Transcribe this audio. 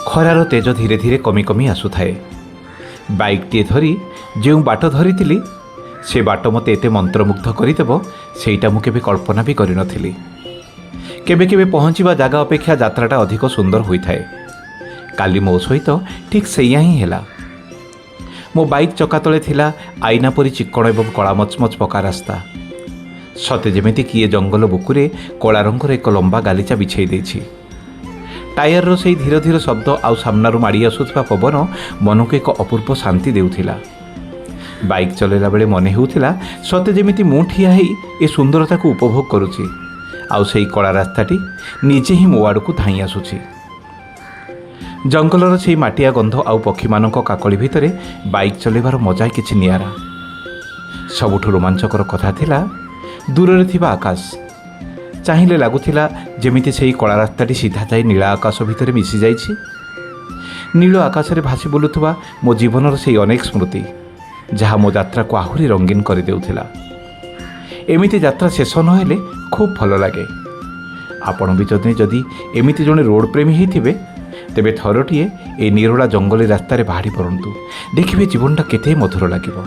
ଖରାର ତେଜ ଧୀରେ ଧୀରେ କମି କମି ଆସୁଥାଏ। ବାଇକ୍ଟିଏ ଧରି ଯେଉଁ ବାଟ ଧରିଥିଲି ସେ ବାଟ ମୋତେ ଏତେ ମନ୍ତ୍ରମୁଗ୍ଧ କରିଦେବ ସେଇଟା ମୁଁ କେବେ କଳ୍ପନା ବି କରିନଥିଲି। କେବେ କେବେ ପହଞ୍ଚିବା ଜାଗା ଅପେକ୍ଷା ଯାତ୍ରାଟା ଅଧିକ ସୁନ୍ଦର ହୋଇଥାଏ। କାଲି ମୋ ସହିତ ଠିକ୍ ସେଇଆ ହିଁ ହେଲା। ମୋ ବାଇକ୍ ଚକା ତଳେ ଥିଲା ଆଇନା ପରି ଚିକ୍କଣ ଏବଂ କଳା ମଚମଚ ପକା ରାସ୍ତା। ସତେ ଯେମିତି କିଏ ଜଙ୍ଗଲ ବୁକୁରେ କଳା ରଙ୍ଗର ଏକ ଲମ୍ବା ଗାଲିଚା ବିଛାଇ ଦେଇଛି। ଟାୟାରର ସେଇ ଧୀର ଧୀର ଶବ୍ଦ ଆଉ ସାମ୍ନାରୁ ମାଡ଼ି ଆସୁଥିବା ପବନ ମନକୁ ଏକ ଅପୂର୍ବ ଶାନ୍ତି ଦେଉଥିଲା। ବାଇକ୍ ଚଲାଇଲା ବେଳେ ମନେ ହେଉଥିଲା ସତେ ଯେମିତି ମୁଁ ଠିଆ ହେଇ ଏ ସୁନ୍ଦରତାକୁ ଉପଭୋଗ କରୁଛି, ଆଉ ସେଇ କଳା ରାସ୍ତାଟି ନିଜେ ହିଁ ମୋ ଆଡ଼କୁ ଧାଇଁ ଆସୁଛି। ଜଙ୍ଗଲର ସେଇ ମାଟିଆ ଗନ୍ଧ ଆଉ ପକ୍ଷୀମାନଙ୍କ କାକଳି ଭିତରେ ବାଇକ୍ ଚଲାଇବାର ମଜା କିଛି ନିଆରା। ସବୁଠୁ ରୋମାଞ୍ଚକର କଥା ଥିଲା ଦୂରରେ ଥିବା ଆକାଶ। ଚାହିଁଲେ ଲାଗୁଥିଲା ଯେମିତି ସେହି କଳା ରାସ୍ତାଟି ସିଧା ଯାଇ ନୀଳ ଆକାଶ ଭିତରେ ମିଶିଯାଇଛି। ନୀଳ ଆକାଶରେ ଭାସି ବୁଲୁଥିବା ମୋ ଜୀବନର ସେହି ଅନେକ ସ୍ମୃତି, ଯାହା ମୋ ଯାତ୍ରାକୁ ଆହୁରି ରଙ୍ଗୀନ କରିଦେଉଥିଲା। ଏମିତି ଯାତ୍ରା ଶେଷ ନହେଲେ ଖୁବ୍ ଭଲ ଲାଗେ। ଆପଣ ବି ଯଦି ଏମିତି ଜଣେ ରୋଡ଼ ପ୍ରେମୀ ହେଇଥିବେ ତେବେ ଥରଟିଏ ଏ ନିରୋଳା ଜଙ୍ଗଲୀ ରାସ୍ତାରେ ବାହାରି ପଡ଼ନ୍ତୁ। ଦେଖିବେ ଜୀବନଟା କେତେ ମଧୁର ଲାଗିବ।